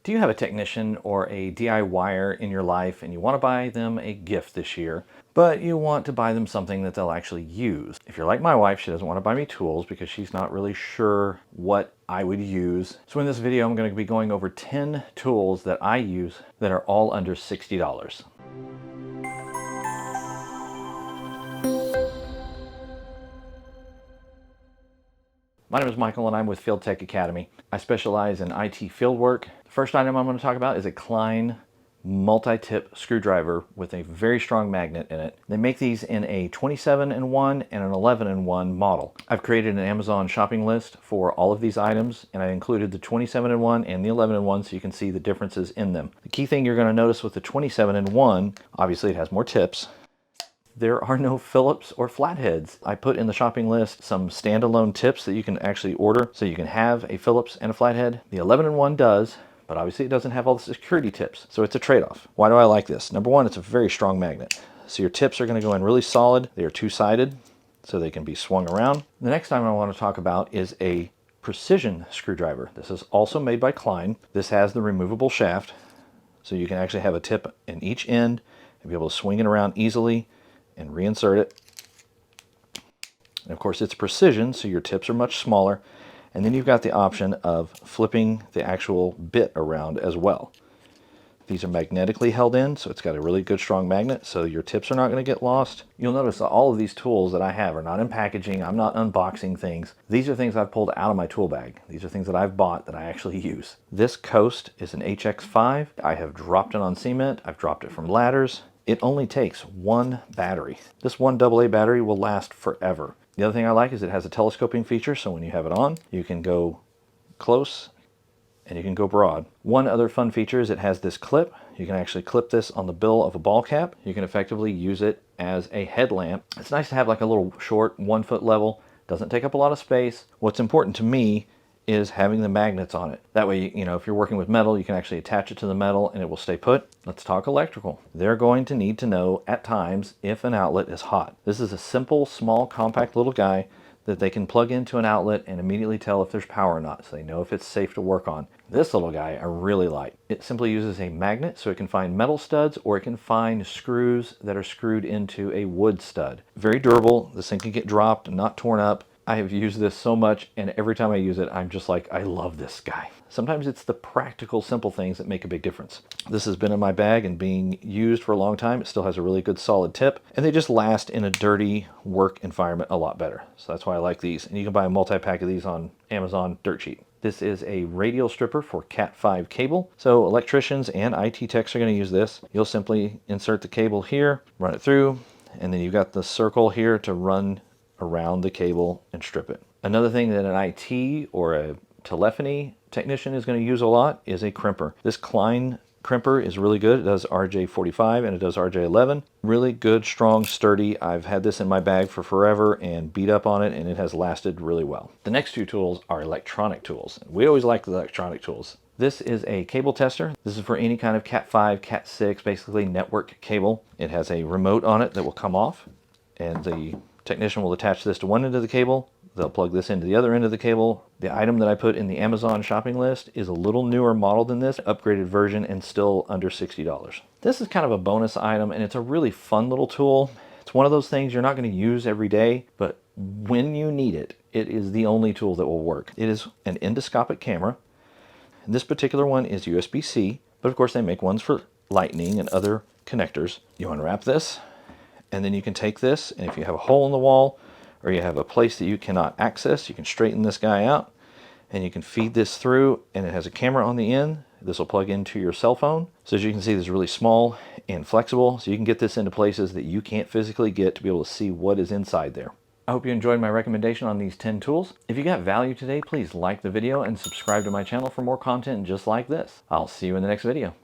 Do you have a technician or a DIYer in your life and you want to buy them a gift this year, but you want to buy them something that they'll actually use? If you're like my wife, she doesn't want to buy me tools because she's not really sure what I would use. So in this video, I'm going to be going over 10 tools that I use that are all under $60. My name is Michael and I'm with Field Tech Academy. I specialize in IT fieldwork. The first item I'm going to talk about is a Klein multi-tip screwdriver with a very strong magnet in it. They make these in a 27-in-1 and an 11-in-1 model. I've created an Amazon shopping list for all of these items, and I included the 27-in-1 and the 11-in-1 so you can see the differences in them. The key thing you're going to notice with the 27-in-1, obviously it has more tips. There are no Phillips or flatheads. I put in the shopping list some standalone tips that you can actually order so you can have a Phillips and a flathead. The 11-in-1 does, but obviously it doesn't have all the security tips, so it's a trade-off. Why do I like this? Number one, it's a very strong magnet. So your tips are going to go in really solid. They are two-sided, so they can be swung around. The next item I want to talk about is a precision screwdriver. This is also made by Klein. This has the removable shaft, so you can actually have a tip in each end and be able to swing it around easily and reinsert it. And of course it's precision, so your tips are much smaller. And then you've got the option of flipping the actual bit around as well. These are magnetically held in, so it's got a really good strong magnet, so your tips are not going to get lost. You'll notice that all of these tools that I have are not in packaging. I'm not unboxing things. These are things I've pulled out of my tool bag. These are things that I've bought that I actually use. This Coast is an HX5. I have dropped it on cement. I've dropped it from ladders. It only takes one battery. This one AA battery will last forever. The other thing I like is it has a telescoping feature, so when you have it on, you can go close and you can go broad. One other fun feature is it has this clip. You can actually clip this on the bill of a ball cap. You can effectively use it as a headlamp. It's nice to have like a little short 1-foot level. Doesn't take up a lot of space. What's important to me is having the magnets on it. That way, you know, if you're working with metal, you can actually attach it to the metal and it will stay put. Let's talk electrical. They're going to need to know at times if an outlet is hot. This is a simple, small, compact little guy that they can plug into an outlet and immediately tell if there's power or not, so they know if it's safe to work on. This little guy I really like. It simply uses a magnet, so it can find metal studs or it can find screws that are screwed into a wood stud. Very durable. This thing can get dropped and not torn up. I have used this so much, and every time I use it, I'm just like, I love this guy. Sometimes it's the practical, simple things that make a big difference. This has been in my bag and being used for a long time. It still has a really good solid tip, and they just last in a dirty work environment a lot better. So that's why I like these. And you can buy a multi-pack of these on Amazon dirt cheap. This is a radial stripper for Cat 5 cable. So electricians and IT techs are going to use this. You'll simply insert the cable here, run it through, and then you've got the circle here to run around the cable and strip it. Another thing that an IT or a telephony technician is going to use a lot is a crimper. This Klein crimper is really good. It does RJ45 and it does RJ11. Really good, strong, sturdy. I've had this in my bag for forever and beat up on it, and it has lasted really well. The next two tools are electronic tools. We always like the electronic tools. This is a cable tester. This is for any kind of Cat 5, Cat 6, basically network cable. It has a remote on it that will come off, and the technician will attach this to one end of the cable. They'll plug this into the other end of the cable. The item that I put in the Amazon shopping list is a little newer model than this, upgraded version, and still under $60. This is kind of a bonus item, and it's a really fun little tool. It's one of those things you're not going to use every day, but when you need it, it is the only tool that will work. It is an endoscopic camera. And this particular one is USB-C, but of course they make ones for lightning and other connectors. You unwrap this, and then you can take this, and if you have a hole in the wall or you have a place that you cannot access, you can straighten this guy out and you can feed this through, and it has a camera on the end. This will plug into your cell phone. So as you can see, this is really small and flexible, so you can get this into places that you can't physically get to be able to see what is inside there. I hope you enjoyed my recommendation on these 10 tools. If you got value today, please like the video and subscribe to my channel for more content just like this. I'll see you in the next video.